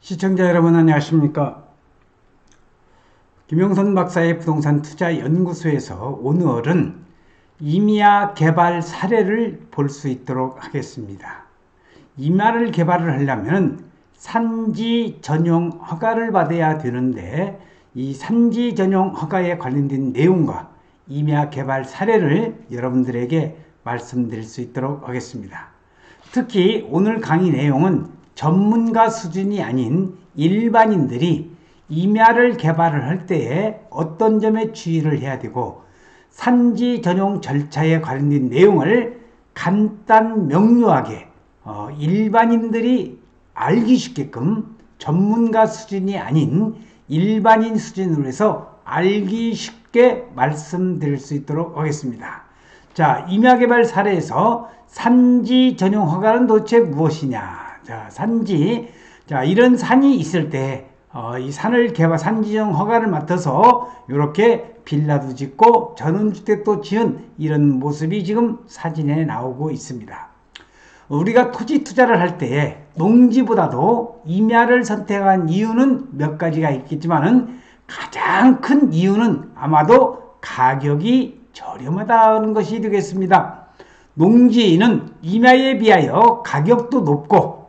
시청자 여러분 안녕하십니까? 김용선 박사의 부동산 투자 연구소에서 오늘은 임야 개발 사례를 볼 수 있도록 하겠습니다. 임야를 개발을 하려면 산지 전용 허가를 받아야 되는데 이 산지 전용 허가에 관련된 내용과 임야 개발 사례를 여러분들에게 말씀드릴 수 있도록 하겠습니다. 특히 오늘 강의 내용은 전문가 수준이 아닌 일반인들이 임야를 개발을 할 때에 어떤 점에 주의를 해야 되고 산지 전용 절차에 관련된 내용을 간단 명료하게 일반인들이 알기 쉽게끔 전문가 수준이 아닌 일반인 수준으로 해서 알기 쉽게 말씀드릴 수 있도록 하겠습니다. 자, 임야개발 사례에서 산지 전용 허가는 도대체 무엇이냐? 자, 산지. 자, 이런 산이 있을 때, 이 산을 산지정 허가를 맡아서 이렇게 빌라도 짓고 전원주택도 지은 이런 모습이 지금 사진에 나오고 있습니다. 우리가 토지 투자를 할 때에 농지보다도 임야를 선택한 이유는 몇 가지가 있겠지만은 가장 큰 이유는 아마도 가격이 저렴하다는 것이 되겠습니다. 농지는 임야에 비하여 가격도 높고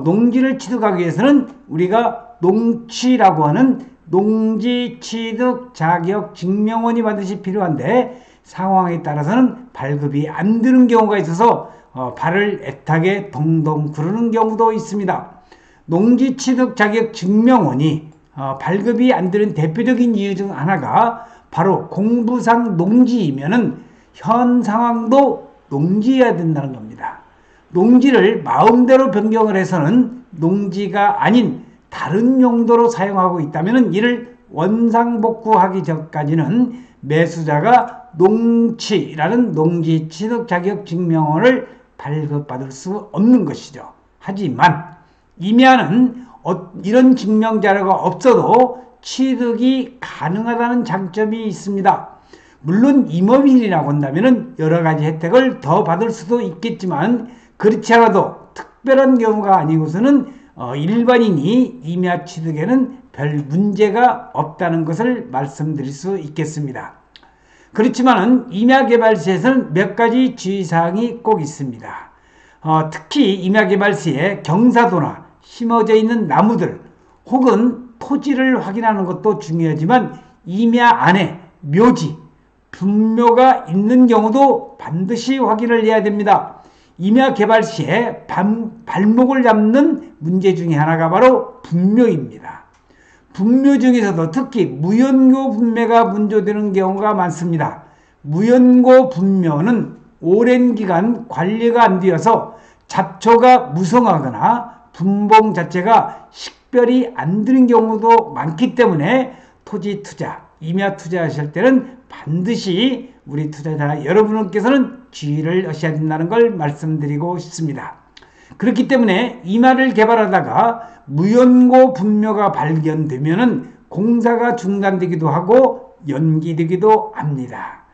농지를 취득하기 위해서는 우리가 농취라고 하는 농지취득 자격 증명원이 반드시 필요한데 상황에 따라서는 발급이 안 되는 경우가 있어서 발을 애타게 동동 구르는 경우도 있습니다. 농지취득 자격 증명원이 발급이 안 되는 대표적인 이유 중 하나가 바로 공부상 농지이면은 현 상황도 농지여야 된다는 겁니다. 농지를 마음대로 변경을 해서는 농지가 아닌 다른 용도로 사용하고 있다면 이를 원상복구하기 전까지는 매수자가 농취라는 농지취득 자격 증명원을 발급받을 수 없는 것이죠. 하지만 임야는 이런 증명 자료가 없어도 취득이 가능하다는 장점이 있습니다. 물론 임업인이라고 한다면 여러 가지 혜택을 더 받을 수도 있겠지만 그렇지 않아도 특별한 경우가 아니고서는 일반인이 임야 취득에는 별 문제가 없다는 것을 말씀드릴 수 있겠습니다. 그렇지만은 임야 개발 시에서는 몇 가지 주의사항이 꼭 있습니다. 특히 임야 개발 시에 경사도나 심어져 있는 나무들 혹은 토지를 확인하는 것도 중요하지만 임야 안에 묘지, 분묘가 있는 경우도 반드시 확인을 해야 됩니다. 임야 개발 시에 발목을 잡는 문제 중에 하나가 바로 분묘입니다. 분묘 중에서도 특히 무연고 분묘가 문제되는 경우가 많습니다. 무연고 분묘는 오랜 기간 관리가 안 되어서 잡초가 무성하거나 분봉 자체가 식별이 안 되는 경우도 많기 때문에 토지 투자, 임야 투자하실 때는 반드시 우리 투자자 여러분께서는 주의를 하셔야 된다는 걸 말씀드리고 싶습니다. 그렇기 때문에 임야를 개발하다가 무연고 분묘가 발견되면은 공사가 중단되기도 하고 연기되기도 합니다.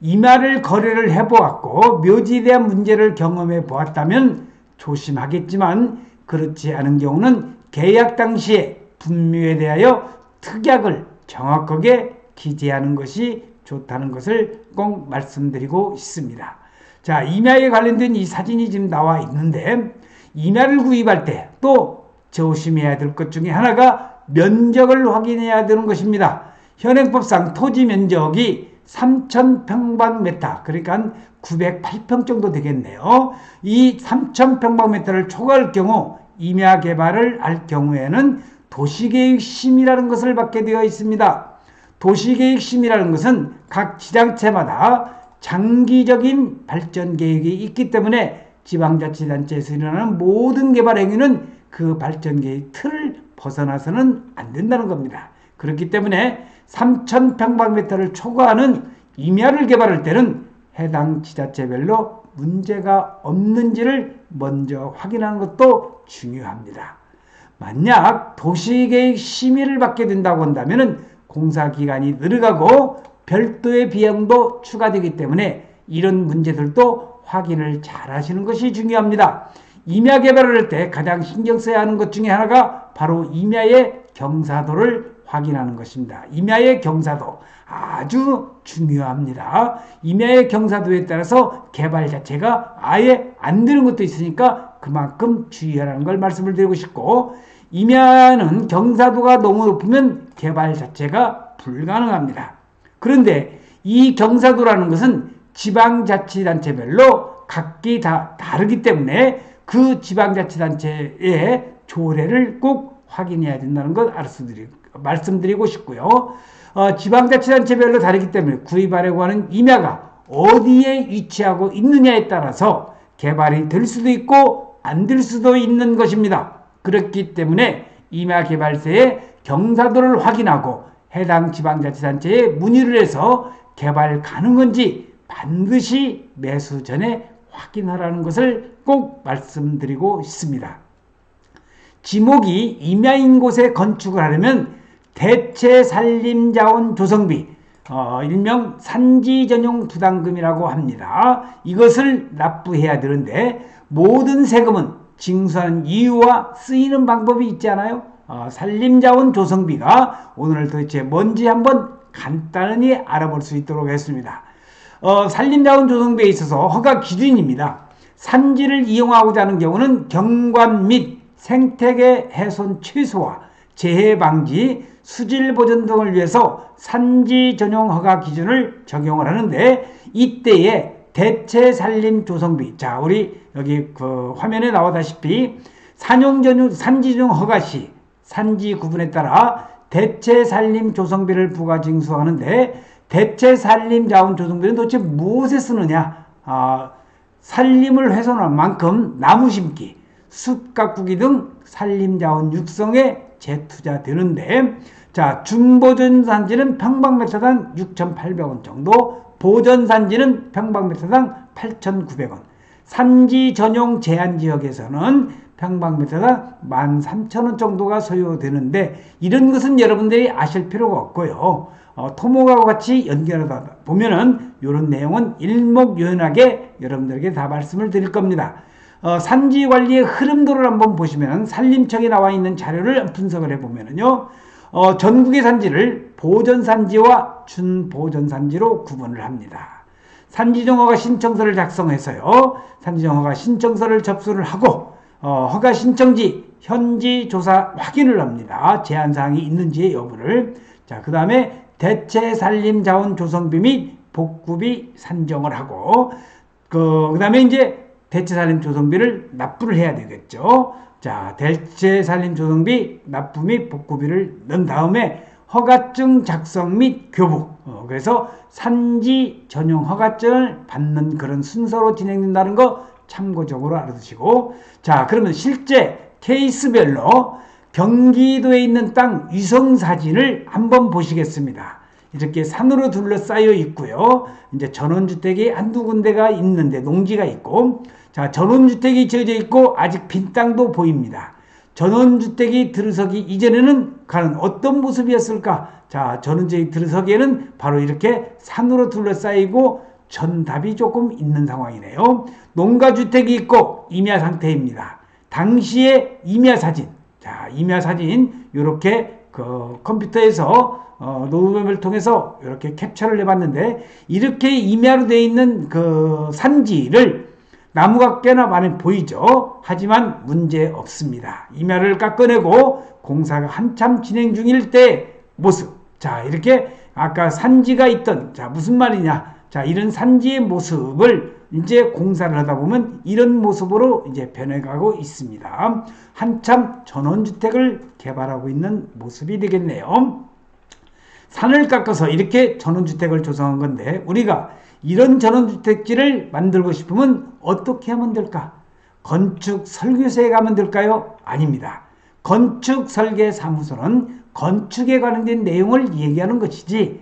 임야를 거래를 해보았고 묘지에 대한 문제를 경험해 보았다면 조심하겠지만 그렇지 않은 경우는 계약 당시에 분묘에 대하여 특약을 정확하게 기재하는 것이 좋다는 것을 꼭 말씀드리고 싶습니다. 자, 임야에 관련된 이 사진이 지금 나와 있는데 임야를 구입할 때 또 조심해야 될 것 중에 하나가 면적을 확인해야 되는 것입니다. 현행법상 토지 면적이 3,000평방미터, 그러니까 908평 정도 되겠네요. 이 3,000평방미터를 초과할 경우 임야 개발을 할 경우에는 도시계획심이라는 것을 받게 되어 있습니다. 도시계획심이라는 것은 각 지자체마다 장기적인 발전 계획이 있기 때문에 지방자치단체에서 일어나는 모든 개발 행위는 그 발전 계획 틀을 벗어나서는 안 된다는 겁니다. 그렇기 때문에 3,000평방미터를 초과하는 임야를 개발할 때는 해당 지자체별로 문제가 없는지를 먼저 확인하는 것도 중요합니다. 만약 도시계획 심의를 받게 된다고 한다면 공사기간이 늘어가고 별도의 비용도 추가되기 때문에 이런 문제들도 확인을 잘 하시는 것이 중요합니다. 임야 개발을 할 때 가장 신경 써야 하는 것 중에 하나가 바로 임야의 경사도를 확인하는 것입니다. 임야의 경사도 아주 중요합니다. 임야의 경사도에 따라서 개발 자체가 아예 안 되는 것도 있으니까 그만큼 주의하라는 걸 말씀을 드리고 싶고, 임야는 경사도가 너무 높으면 개발 자체가 불가능합니다. 그런데 이 경사도라는 것은 지방자치단체별로 각기 다 다르기 때문에 그 지방자치단체의 조례를 꼭 확인해야 된다는 것 말씀드리고 싶고요. 지방자치단체별로 다르기 때문에 구입하려고 하는 임야가 어디에 위치하고 있느냐에 따라서 개발이 될 수도 있고 안 될 수도 있는 것입니다. 그렇기 때문에 임야 개발세의 경사도를 확인하고 해당 지방자치단체에 문의를 해서 개발 가능한지 반드시 매수 전에 확인하라는 것을 꼭 말씀드리고 싶습니다. 지목이 임야인 곳에 건축을 하려면 대체 산림자원 조성비, 일명 산지 전용 부담금이라고 합니다. 이것을 납부해야 되는데 모든 세금은 징수하는 이유와 쓰이는 방법이 있지 않아요? 산림자원 조성비가 오늘 도대체 뭔지 한번 간단히 알아볼 수 있도록 했습니다. 산림자원 조성비에 있어서 허가 기준입니다. 산지를 이용하고자 하는 경우는 경관 및 생태계 훼손 최소화, 재해 방지, 수질 보존 등을 위해서 산지 전용 허가 기준을 적용을 하는데, 이때에 대체 산림 조성비, 자 우리 여기 그 화면에 나오다시피 산지 전용 허가 시 산지 구분에 따라 대체 산림 조성비를 부과 징수하는데, 대체 산림 자원 조성비는 도대체 무엇에 쓰느냐? 산림을 훼손할 만큼 나무 심기, 숲 가꾸기 등 산림 자원 육성에 재투자되는데, 자 준보전 산지는 평방미터당 6,800원 정도, 보전 산지는 평방미터당 8,900원, 산지 전용 제한지역에서는 평방미터당 13,000원 정도가 소요되는데, 이런 것은 여러분들이 아실 필요가 없고요. 토목하고 같이 연결하다 보면은 이런 내용은 일목요연하게 여러분들에게 다 말씀을 드릴 겁니다. 산지 관리의 흐름도를 한번 보시면 산림청에 나와 있는 자료를 분석을 해보면은요, 전국의 산지를 보전산지와 준보전산지로 구분을 합니다. 산지정허가 신청서를 작성해서요, 산지정허가 신청서를 접수를 하고 허가 신청지 현지 조사 확인을 합니다. 제한사항이 있는지의 여부를. 자, 그 다음에 대체 산림 자원 조성비 및 복구비 산정을 하고, 그 다음에 이제 대체 산림 조성비를 납부를 해야 되겠죠. 자, 대체 산림 조성비 납부 및 복구비를 넣은 다음에 허가증 작성 및 교부, 그래서 산지 전용 허가증을 받는 그런 순서로 진행된다는 거 참고적으로 알아두시고, 자 그러면 실제 케이스별로 경기도에 있는 땅 위성사진을 한번 보시겠습니다. 이렇게 산으로 둘러싸여 있고요. 이제 전원주택이 한두 군데가 있는데 농지가 있고, 자 전원주택이 지어져 있고 아직 빈 땅도 보입니다. 전원주택이 들어서기 이전에는 과연 어떤 모습이었을까? 자 전원주택이 들어서기에는 바로 이렇게 산으로 둘러싸이고 전답이 조금 있는 상황이네요. 농가주택이 있고 임야 상태입니다. 당시의 임야 사진, 자 임야 사진 이렇게 그 컴퓨터에서 노브맵을 통해서 이렇게 캡처를 해봤는데, 이렇게 임야로 되어 있는 그 산지를 나무가 꽤나 많이 보이죠. 하지만 문제 없습니다. 임야를 깎아내고 공사가 한참 진행 중일 때 모습. 자 이렇게 아까 산지가 있던, 자 무슨 말이냐, 자 이런 산지의 모습을 이제 공사를 하다 보면 이런 모습으로 이제 변해가고 있습니다. 한참 전원주택을 개발하고 있는 모습이 되겠네요. 산을 깎아서 이렇게 전원주택을 조성한 건데, 우리가 이런 전원주택지를 만들고 싶으면 어떻게 하면 될까? 건축 설계소에 가면 될까요? 아닙니다. 건축 설계 사무소는 건축에 관련된 내용을 얘기하는 것이지,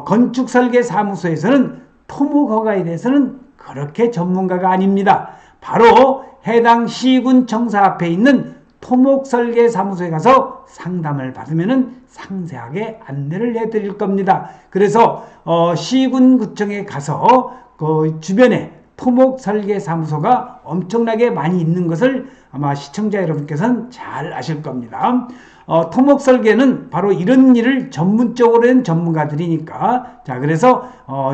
건축 설계 사무소에서는 토목 허가에 대해서는 그렇게 전문가가 아닙니다. 바로 해당 시군 청사 앞에 있는 토목 설계 사무소에 가서 상담을 받으면은 상세하게 안내를 해드릴 겁니다. 그래서 시군구청에 가서 그 주변에 토목설계사무소가 엄청나게 많이 있는 것을 아마 시청자 여러분께서는 잘 아실 겁니다. 토목설계는 바로 이런 일을 전문적으로 한 전문가들이니까, 자, 그래서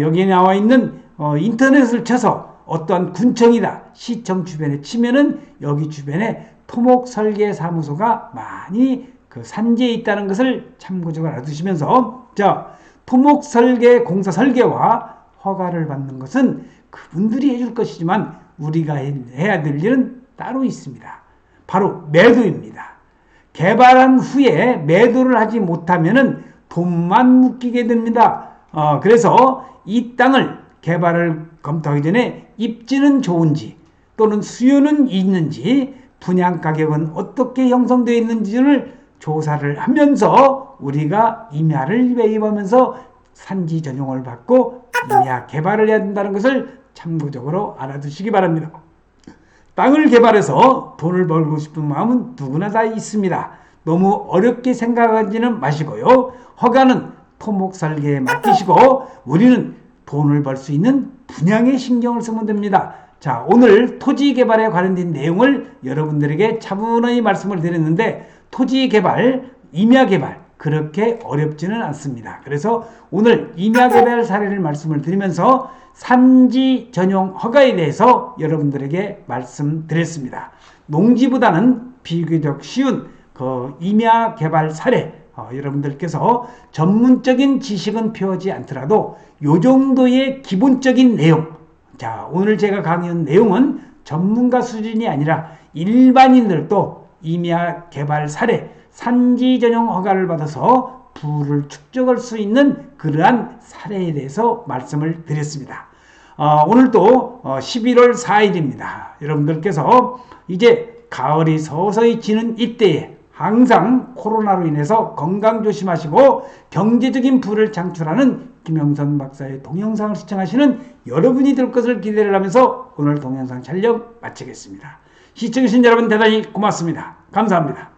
여기에 나와 있는 인터넷을 쳐서 어떠한 군청이다, 시청 주변에 치면은 여기 주변에 토목설계사무소가 많이 그 산지에 있다는 것을 참고적으로 알아두시면서, 자, 토목설계 공사 설계와 허가를 받는 것은 그분들이 해줄 것이지만 우리가 해야 될 일은 따로 있습니다. 바로 매도입니다. 개발한 후에 매도를 하지 못하면은 돈만 묶이게 됩니다. 그래서 이 땅을 개발을 검토하기 전에 입지는 좋은지 또는 수요는 있는지 분양 가격은 어떻게 형성되어 있는지를 조사를 하면서 우리가 임야를 매입하면서 산지 전용을 받고 임야 개발을 해야 된다는 것을 참고적으로 알아두시기 바랍니다. 땅을 개발해서 돈을 벌고 싶은 마음은 누구나 다 있습니다. 너무 어렵게 생각하지는 마시고요. 허가는 토목설계에 맡기시고 우리는 돈을 벌 수 있는 분양에 신경을 쓰면 됩니다. 자, 오늘 토지개발에 관련된 내용을 여러분들에게 차분히 말씀을 드렸는데 토지개발, 임야개발 그렇게 어렵지는 않습니다. 그래서 오늘 임야개발 사례를 말씀을 드리면서 산지 전용 허가에 대해서 여러분들에게 말씀드렸습니다. 농지보다는 비교적 쉬운 그 임야개발 사례, 여러분들께서 전문적인 지식은 필요하지 않더라도 요 정도의 기본적인 내용, 자, 오늘 제가 강의한 내용은 전문가 수준이 아니라 일반인들도 임야 개발 사례, 산지 전용 허가를 받아서 부를 축적할 수 있는 그러한 사례에 대해서 말씀을 드렸습니다. 오늘도 11월 4일입니다. 여러분들께서 이제 가을이 서서히 지는 이때에 항상 코로나로 인해서 건강 조심하시고 경제적인 부를 창출하는 김영선 박사의 동영상을 시청하시는 여러분이 될 것을 기대를 하면서 오늘 동영상 촬영 마치겠습니다. 시청해주신 여러분 대단히 고맙습니다. 감사합니다.